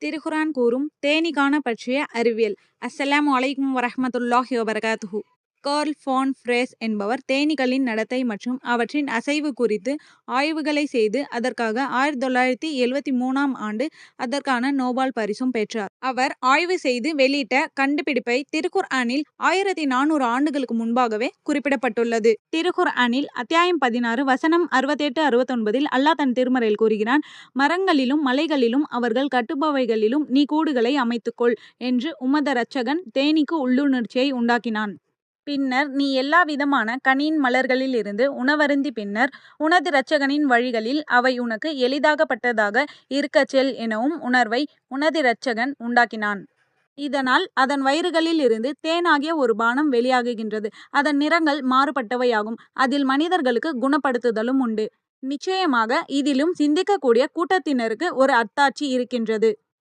திருக்குர்ஆன் கூறும் தேனீக்கான பற்றிய அறிவியல். அஸ்ஸலாமு அலைக்கும் வரஹ்மத்துல்லாஹி வபரகாத்துஹு. கார்ல் ஃபான் ஃப்ரேஸ் என்பவர் தேனீக்களின் நடத்தை மற்றும் அவற்றின் அசைவு குறித்து ஆய்வுகளை செய்து அதற்காக 1973ஆம் ஆண்டு அதற்கான நோபல் பரிசும் பெற்றார். அவர் ஆய்வு செய்து வெளியிட்ட கண்டுபிடிப்பை திருக்குர்ஆனில் 1400 ஆண்டுகளுக்கு முன்பாகவே குறிப்பிடப்பட்டுள்ளது. திருக்குர்ஆனில் அத்தியாயம் 16 வசனம் 68-69 அல்லாஹ் தன் திருமறையில் கூறுகிறான், மரங்களிலும் மலைகளிலும் அவர்கள் கட்டுபவைகளிலும் நீ கூடுகளை அமைத்துக்கொள் என்று உமது இரட்சகன் தேனீக்கு உள்ளுணர்ச்சியை உண்டாக்கினான். பின்னர் நீ எல்லா விதமான கனியின் மலர்களிலிருந்து உணவருந்தி பின்னர் உனது இரட்சகனின் வழிகளில் அவை உனக்கு எளிதாக்கப்பட்டதாக இருக்கச் செல் எனவும் உணர்வை உனது இரட்சகன் உண்டாக்கினான். இதனால் அதன் வயிறுகளில் இருந்து தேனாகிய ஒரு பானம் வெளியாகுகின்றது. அதன் நிறங்கள் மாறுபட்டவையாகும். அதில் மனிதர்களுக்கு குணப்படுத்துதலும் உண்டு. நிச்சயமாக இதிலும் சிந்திக்கக்கூடிய கூட்டத்தினருக்கு ஒரு அத்தாட்சி இருக்கின்றது.